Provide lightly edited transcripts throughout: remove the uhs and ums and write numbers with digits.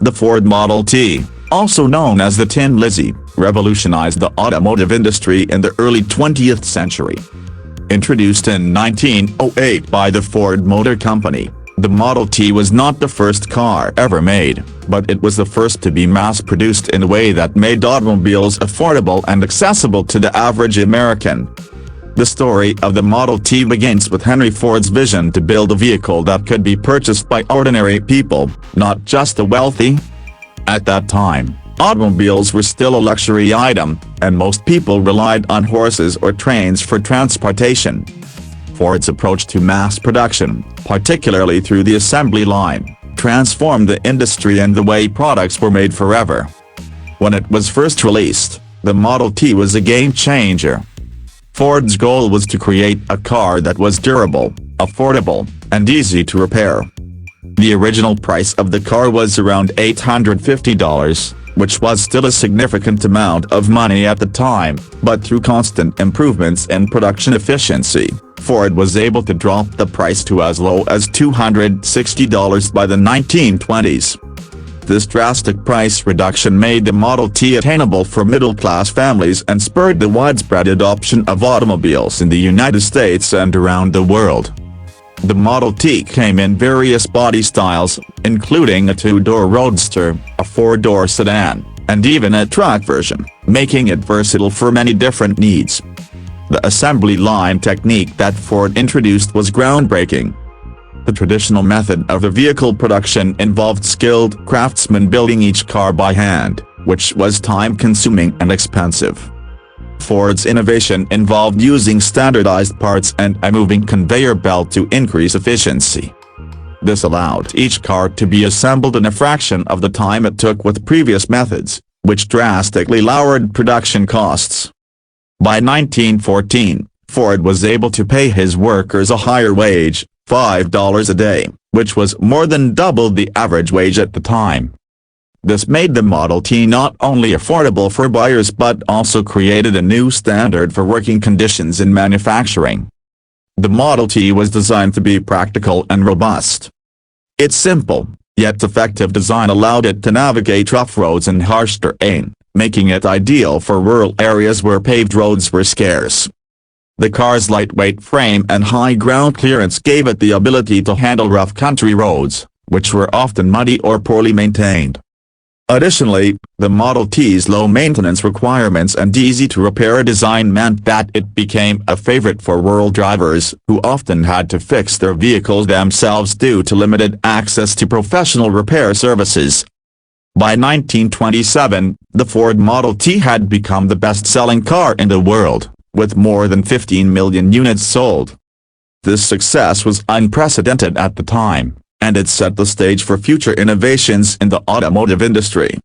The Ford Model T, also known as the Tin Lizzie, revolutionized the automotive industry in the early 20th century. Introduced in 1908 by the Ford Motor Company, the Model T was not the first car ever made, but it was the first to be mass-produced in a way that made automobiles affordable and accessible to the average American. The story of the Model T begins with Henry Ford's vision to build a vehicle that could be purchased by ordinary people, not just the wealthy. At that time, automobiles were still a luxury item, and most people relied on horses or trains for transportation. Ford's approach to mass production, particularly through the assembly line, transformed the industry and the way products were made forever. When it was first released, the Model T was a game-changer. Ford's goal was to create a car that was durable, affordable, and easy to repair. The original price of the car was around $850, which was still a significant amount of money at the time, but through constant improvements in production efficiency, Ford was able to drop the price to as low as $260 by the 1920s. This drastic price reduction made the Model T attainable for middle-class families and spurred the widespread adoption of automobiles in the United States and around the world. The Model T came in various body styles, including a two-door roadster, a four-door sedan, and even a truck version, making it versatile for many different needs. The assembly line technique that Ford introduced was groundbreaking. The traditional method of the vehicle production involved skilled craftsmen building each car by hand, which was time-consuming and expensive. Ford's innovation involved using standardized parts and a moving conveyor belt to increase efficiency. This allowed each car to be assembled in a fraction of the time it took with previous methods, which drastically lowered production costs. By 1914, Ford was able to pay his workers a higher wage, $5 a day, which was more than double the average wage at the time. This made the Model T not only affordable for buyers but also created a new standard for working conditions in manufacturing. The Model T was designed to be practical and robust. Its simple, yet effective design allowed it to navigate rough roads and harsh terrain, making it ideal for rural areas where paved roads were scarce. The car's lightweight frame and high ground clearance gave it the ability to handle rough country roads, which were often muddy or poorly maintained. Additionally, the Model T's low maintenance requirements and easy-to-repair design meant that it became a favorite for rural drivers who often had to fix their vehicles themselves due to limited access to professional repair services. By 1927, the Ford Model T had become the best-selling car in the world, with more than 15 million units sold. This success was unprecedented at the time, and it set the stage for future innovations in the automotive industry.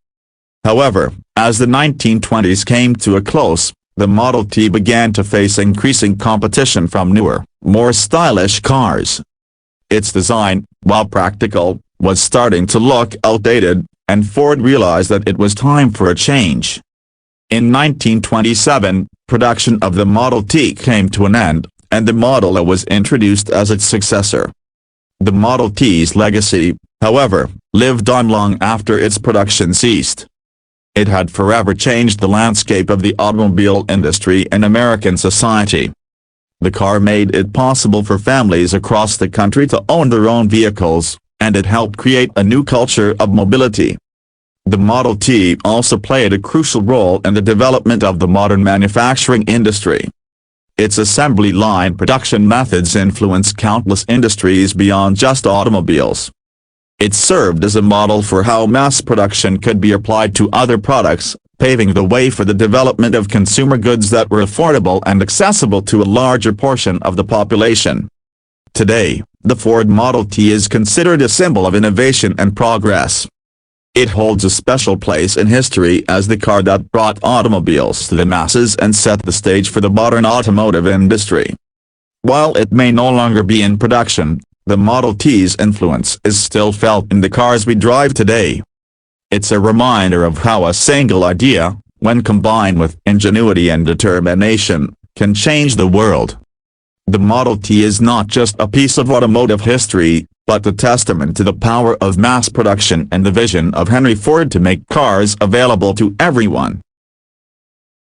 However, as the 1920s came to a close, the Model T began to face increasing competition from newer, more stylish cars. Its design, while practical, was starting to look outdated, and Ford realized that it was time for a change. In 1927, production of the Model T came to an end, and the Model A was introduced as its successor. The Model T's legacy, however, lived on long after its production ceased. It had forever changed the landscape of the automobile industry in American society. The car made it possible for families across the country to own their own vehicles, and it helped create a new culture of mobility. The Model T also played a crucial role in the development of the modern manufacturing industry. Its assembly line production methods influenced countless industries beyond just automobiles. It served as a model for how mass production could be applied to other products, paving the way for the development of consumer goods that were affordable and accessible to a larger portion of the population. Today, the Ford Model T is considered a symbol of innovation and progress. It holds a special place in history as the car that brought automobiles to the masses and set the stage for the modern automotive industry. While it may no longer be in production, the Model T's influence is still felt in the cars we drive today. It's a reminder of how a single idea, when combined with ingenuity and determination, can change the world. The Model T is not just a piece of automotive history, but a testament to the power of mass production and the vision of Henry Ford to make cars available to everyone.